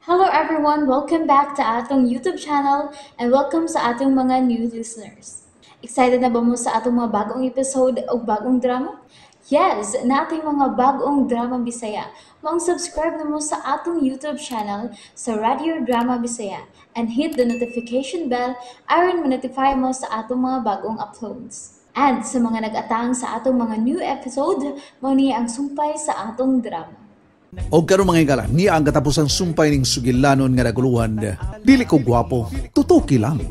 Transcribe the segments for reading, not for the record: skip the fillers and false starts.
Hello everyone, welcome back to atong YouTube channel and welcome sa atong mga new listeners. Excited na ba mo sa atong mga bagong episode o bagong drama? Yes, na ating mga bagong drama Bisaya. Mag-subscribe na mo sa atong YouTube channel sa Radio Drama Bisaya and hit the notification bell aron ma-notify mo sa atong mga bagong uploads. And sa mga nag-atang sa atong mga new episode, mao niya ang sumpay sa atong drama. O karon mga igala, niya ang katapusang sumpay ning sugilanon nga naguluhan. Dili ko gwapo, tutuki lang.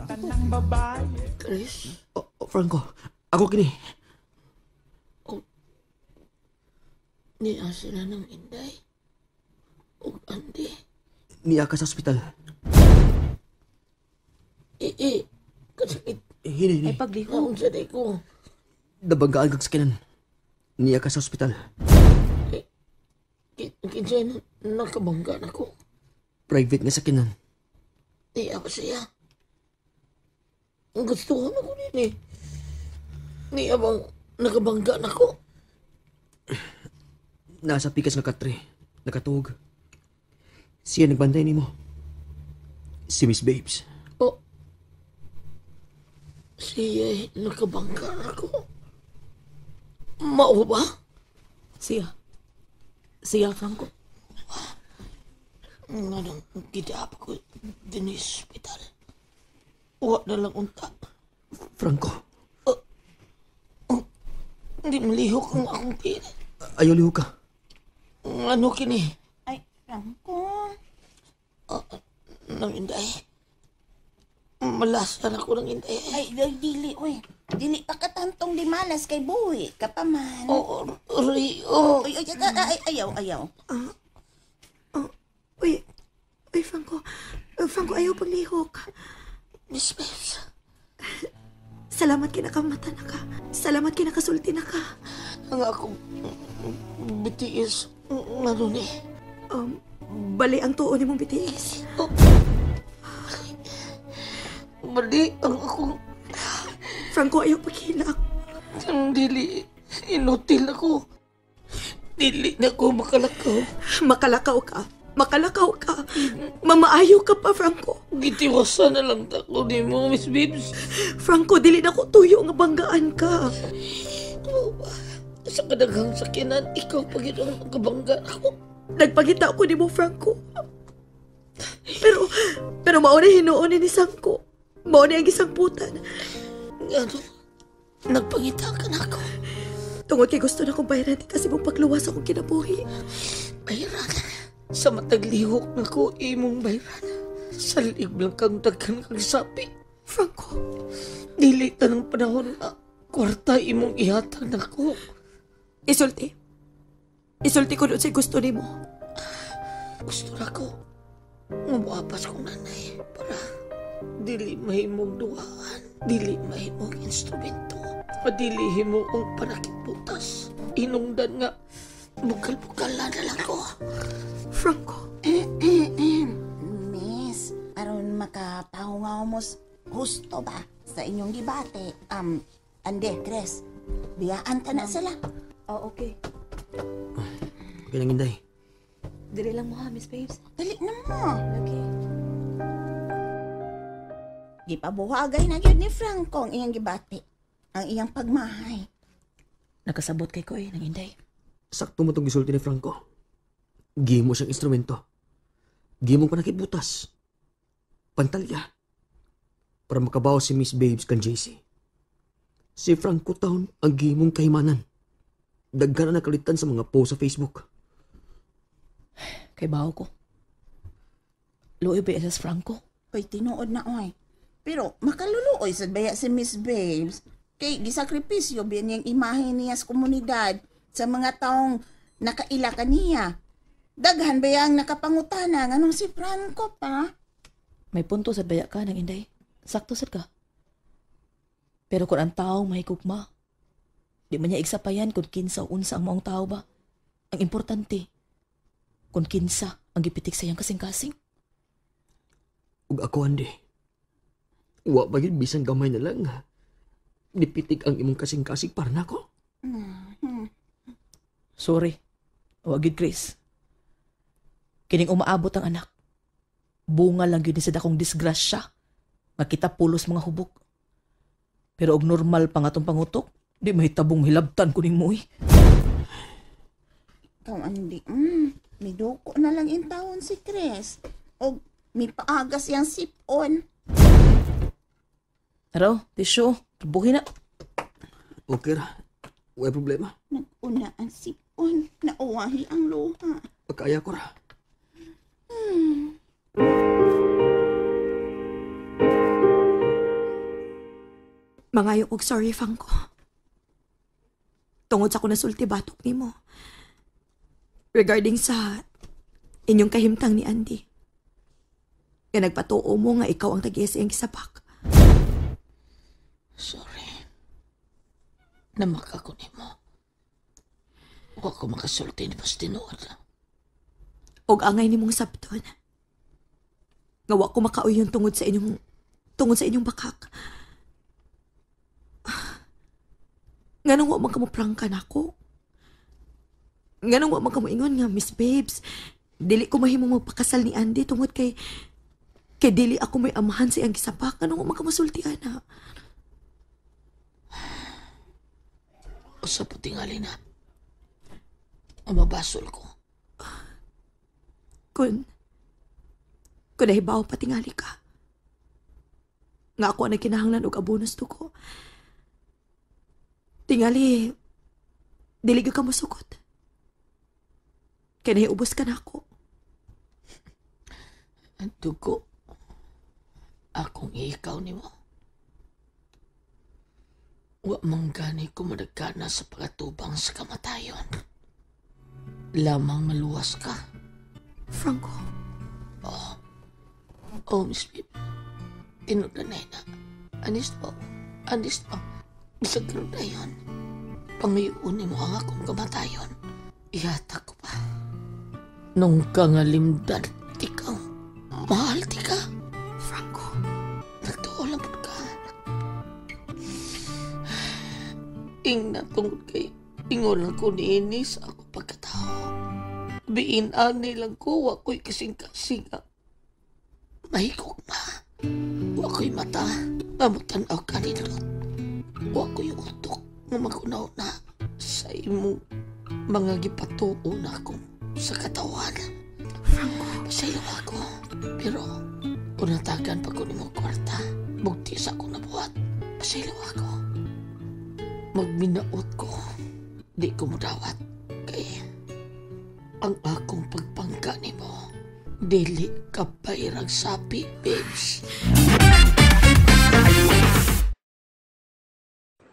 Chris? Franco, ako kini. Oh, niya sila ng Inday. O Andi. Niya ka sa ospital. Kasakit. Hini. Ay pagliho. Naong saday ko. Dabanggaan kag sakinan. Niya ka sa ospital. Kinsay nakabangga na ko. Private nga sakinan. Niya ba siya? Ang gusto ko na ko din eh. Niya bang nakabangga na ko? Nasa pikas na katre. Nakatuog. Siya nagbantay ni mo. Si Miss Babes. Oh. Siya nakabangga na ko. Mao ba? Siya, Franco. Nga nang kidap ko din sa hospital. Uwa na lang unta. Franco. Hindi malihok ang akong pili. Ayaw lihok ka. Ano kini? Ay, Franco. Nang Inday. Malasan ako ng Inday. Ay, dili, oy. Dili pa katantong limalas kay buhi. Kapaman. Oo, Rio. Ay, ayaw. Uy, Franco. Franco, ayaw paglihok. Miss Babes. Salamat kinakamata na ka. Salamat kinakasulti na ka. Ang akong BTS. Ano ni? Bali ang tuon ni mong BTS. Mali ang akong Franco, ayaw paghilak. ang dili. Inutil ako. Dili na ko makalakaw. Makalakaw ka. Mamaayo ka pa, Franco. Gitiwasa na lang ako ni mo, Miss Babes. Franco, dili na ko tuyo nga banggaan ka. Sa kadaghang sakinan, ikaw paginoon ang kabangga ako. Nagpagita ako ni mo, Franco. Pero mauna hinuon ni Sangko. Mauna ang isang putan. Ano? Nagpangita ka na ako. Tungod kay gusto na kong bayaran kasi mong pagluwas akong kinabuhi. Bayran. Sa mataglihok na ko, imong bayran. Sa liig lang kang daghan kang sapi. Franco, Dili ta ng panahon na kwarta imong ihatag na ko. isulti. Isulti ko doon sa gusto ni mo. Gusto na ko. Mabuapas kong nanay para dili mahimong duhaan. Dili mahimong instrumento. Dili himong panakit butas. Inungdan nga bukal-bukalan na lang ko. Franco, Miss, aron makapaungaw mo husto ba sa inyong gibate? Ande, Chris. Biyaan ta na sila. oh, okay. Okay lang, Inday. Dili lang mo ha, Miss Babes. Dali na mo. Okay. Gipabuhagay na yun ni Franco ang iyang gibate. Ang iyang pagmahay. Nakasabot kay ko ng Inday. Sakto mo itong gisulti ni Franco. Gimo siyang instrumento. Gimo panakit butas. Pantalya. Para makabaw si Miss Babes kan JC. Si Franco taon ang gimong kahimanan. Daghan na nakalitan sa mga post sa Facebook. Kay baho ko. Luoy ba sa Franco? Oy, tinuod na oy. Pero makaluluoy sa baya si Miss Babes. Kay gisakripisyo biyan niyang imahe niya sa komunidad sa mga taong nakaila kaniya. Daghan ba yang nakapangutana nganong si Franco pa? May punto sa baya ka ng Inday. Sakto sad ka. Pero kung ang tao mahigugma, di man niya igsapayan kung kinsa o unsa ang maong tao ba. Ang importante, kung kinsa ang gipitik sa iyang kasing-kasing. Ug ako, Andi. Wa ba yun bisan gamay na lang. Dipitik ang imong kasing-kasing para na ko. Sorry. Wagid, Chris. Kining umaabot ang anak. Bunga lang yun sa dakong disgrasya. Makita pulos mga hubog. Pero og normal pa nga tong pangutok, di mahitabong hilabtan ko ni Moy. Ikaw, Andy, miduko na lang in taon si Chris. O may paagas yang sipon. Araw, tisyo, tubuhin na. Okay ra. Wala problema. Nag-una ang sipon. Nauwahi ang luha. Pagkaya ko ra. Mangayo og sorry, Franco. Tungod sa ko nasulti batok nimo. Regarding sa inyong kahimtang ni Andy. Nga nagpatuo mo nga ikaw ang tag-iisa ang gisapak. Sorry. Namaka ko ni mo. Huwag ko makasulti ni Pastinoor. Og angay nimong sabton. Nga wa ko makauyon tungod sa inyong bakak. Nganong wa man kamo prangkan ako? Nganong wa man kamo ingon nga, Miss Babes, dili ko mahimong magpakasal ni Andy tungod kay dili ako may amahan sa iyang gisapak. Nganong wa man kamo sultian na? Sa putingali na. Mabasol ko. Kung nahibaw pa tingali ka. Nga ako ang nagkinahanglan og abonos to ko. Tingali, dili ka musukot. Kaya naiubos ka na ako. Ang dugo. Akong ikaw ni mo. Wa manggani ko madagana sa pagkatubang sa kamatayon. Lamang maluwas ka. Franco. Oh, Miss Pip. Tinuglanay na. Anis po. Sa karoon na yun. Pangayunin mo ang akong kamatayon. Ihata ko pa. Nung kangalimdan, tikaw. Mahal tika. Franco. Nagtuolan po ka. Ingna tungkol kay ingon ko ni Inis ako pagkatao. Biin nilang ko, wako'y kasing-kasing. Mahigog ma. Wako'y mata. Mamutanaw ka nilot. Wako'y utok nga magunaw na sa imong mga gipatuo na akong sa katawan. Pasaylo ako. Pero, unatagan pa ko ni mong kwarta. Bugtis ako na buhat. Pasaylo ako. Magminaot ko. Di ko mudawat. Kaya, ang akong pagpangka ni mo, dili ka pairang sapi, babes.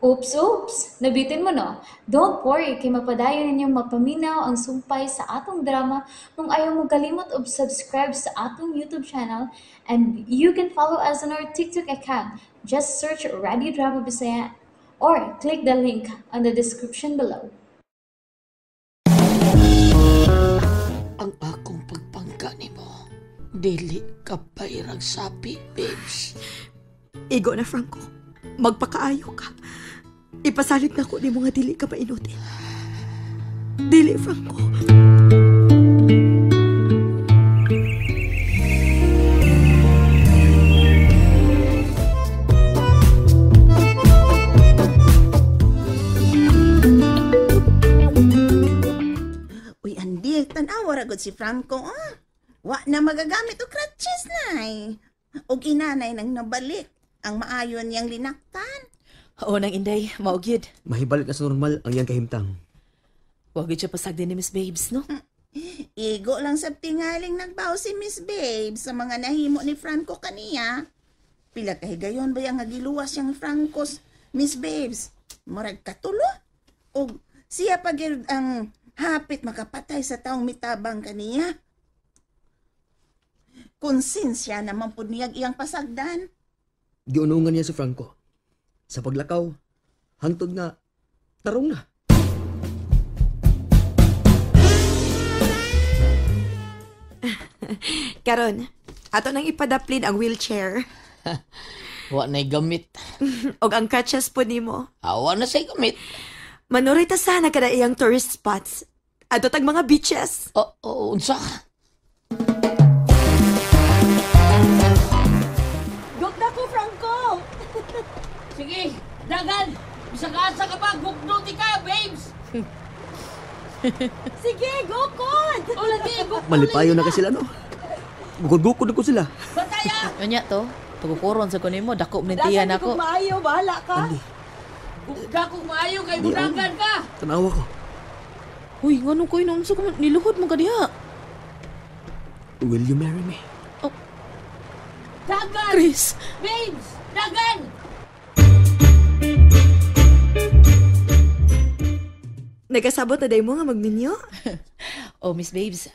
Oops! Nabitin mo no? Don't worry, kay mapadayon ninyong mapaminaw ang sumpay sa atong drama kung ayaw mo kalimot og subscribe sa atong YouTube channel and you can follow us on our TikTok account. Just search Radio Drama Bisaya or click the link on the description below. Ang akong pagpangka ni mo, dili ka pairang sapi, babes. Igo na, Franco. Magpakaayo ka. Ipasalit na ko ni mga dili ka mainutin. Dili, Franco. Uy, Andy, tanawa ragod si Franco, Wa na magagamit o crutches, nay. O inanay nang nabalik ang maayon niyang linaktan. Oo nang Inday, maugyod. Mahibalik na sa normal ang iyang kahimtang. Huwag siya pasagdi ni Miss Babes, no? Igo lang sa tingaling nagbaw si Miss Babe sa mga nahimo ni Franco kaniya. Pila kahigayon ba yung nagiluwas yung Francos, Miss Babes? Murag katulo? O siya pagil ang hapit makapatay sa taong mitabang kaniya? Konsensya naman po niyag iyang pasagdan. Giunungan niya si Franco. Sa paglakaw, hangtod nga, tarong na. Karon, ato nang ipadaplin ang wheelchair. Wa na'y gamit. Og ang crutches po nimo. Awa na sa'y gamit. Manuray ta sana kada iyang tourist spots. Ato tag mga beaches. Oo, unsa? asa ka ba? Gugno di ka, babes! Sige, gukod! O, lagi, gugno Malipayo na kasi sila, no? Gukod-gukod na ko sila. Bataya! Anya to, tugukuron sa kunin mo, dako mintihan ako. maayo, bahala ka. Andi, Gugda kong maayo kay budagan ka! tanawa ko. Uy, nganong ko inom sa niluhod mo ka diha. Will you marry me? Dagan! Chris, Babes! Dagan! Nagkasabot na day mo nga magminyo? oh Miss Babes,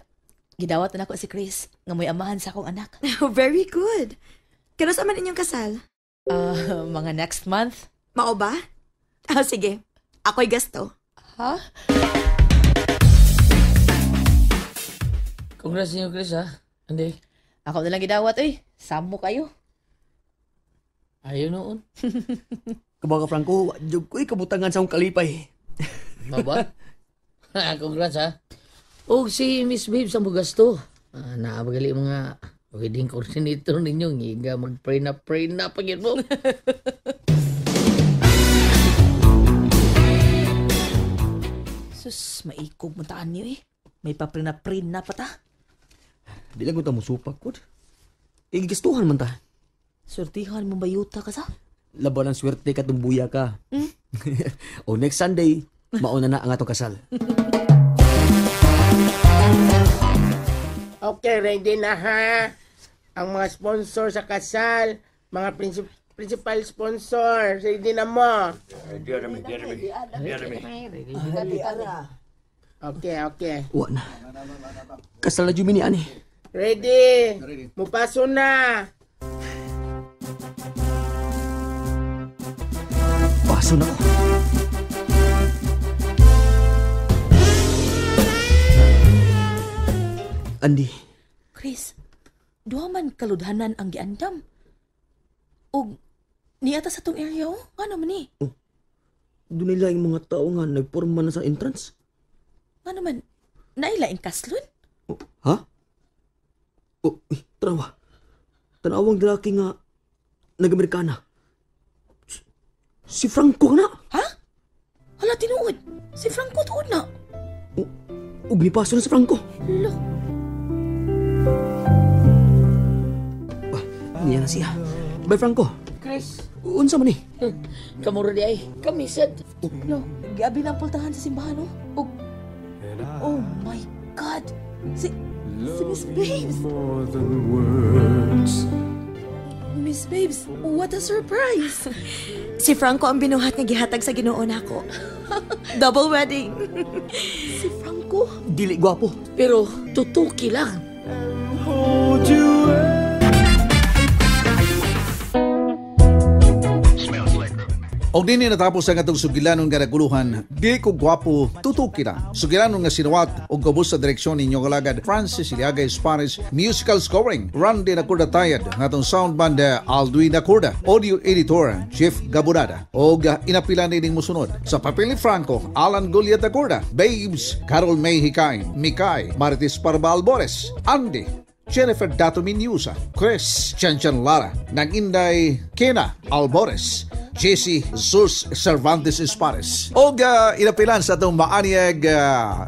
gidawat na ako si Chris, nga mo'y amahan sa akong anak. Very good. Kano sa man inyong kasal? Mga next month. Mao ba? Sige. Ako'y gasto. Ha? Congrats niyo, Chris, ha? Hindi. Ako na lang gidawat, uy. Samo kayo. Ayaw noon. Kabaga Franco, jog ko'y kabutangan sa akong kalipay. Maba? Congrats, ha? O si Miss Babes ang bugasto. Naabagali mga wedding coordinator ninyo. Nga mag-pray na pagin mo. Sus, maikog mo taan niyo eh. May paprina-print na pa ta. Di lang ko ta musupak ko. Gigastuhan man ta. Surtihan mo bayuta ka sa? Laban ang swerte ka tumbuya ka. o next Sunday, mauna na ang atong kasal. Okay, ready na ha? Ang mga sponsor sa kasal, mga principal sponsor, ready na mo? Okay. Wa na. Kasal na Jumini ani. Ready? Mupaso na. Paso na ko. Andi, Chris, duha man kaludhanan ang giandam. Og niata sa tong area oh. Ano man ni? doon nila yung mga tao nga nagporma na sa entrance. Ano man? Nailaing kaslon? Ha? Tanawa. Tanawang lalaki nga nag-Amerikana. Si Franco na. Ha? Hala, tinuod. Si Franco tuod na. Ug nipaso na si Franco. Lo. Niya na siya. Bye, Franco. Chris, Unsa man ni? kamuro di ay. Kamisad. Lo, giabi lang pultahan sa simbahan oh. Og oh my God. Si Miss Babes. Miss Babes, what a surprise. Si Franco ang binuhat nga gihatag sa Ginoo nako. Double wedding. Si Franco? Dili gwapo. Pero tutuki lang. Og dinhi natapos ang atong sugilanon nga naguluhan, di ko gwapo, tutuki na. Sugilanon nga sinuwat og gabos sa direksyon ninyo kalagad Francis Iliagay Spanish, musical scoring Randy Nakurda Tayad, nga atong sound band Alduin Nakurda, audio editor Chief Gabunada, og inapila ning musunod sa papel ni Franco, Alan Goliath Nakurda, Babes, Carol May Hikain, Mikay, Marites Parba Albores, Andy, Jennifer Dato Minyusa, Chris Chanchan Lara, nang Inday Kena Albores, JC Sus Cervantes Espares. O inapilan sa itong maaniyag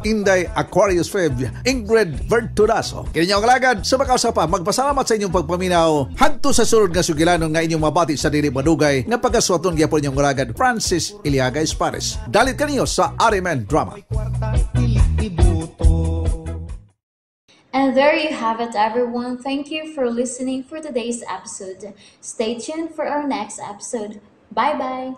Inday Aquarius Feb, Ingrid Verturaso. Kininyong kalagad, sa makausapa, magpasalamat sa inyong pagpaminaw hadto sa sunod nga sugilanon nga inyong mabati sa dili madugay nga pagkaswaton gyapon inyong kalagad Francis Iliaga Espares. Dalit kaniyo sa RMN Drama. And there you have it, everyone. Thank you for listening for today's episode. Stay tuned for our next episode. Bye-bye.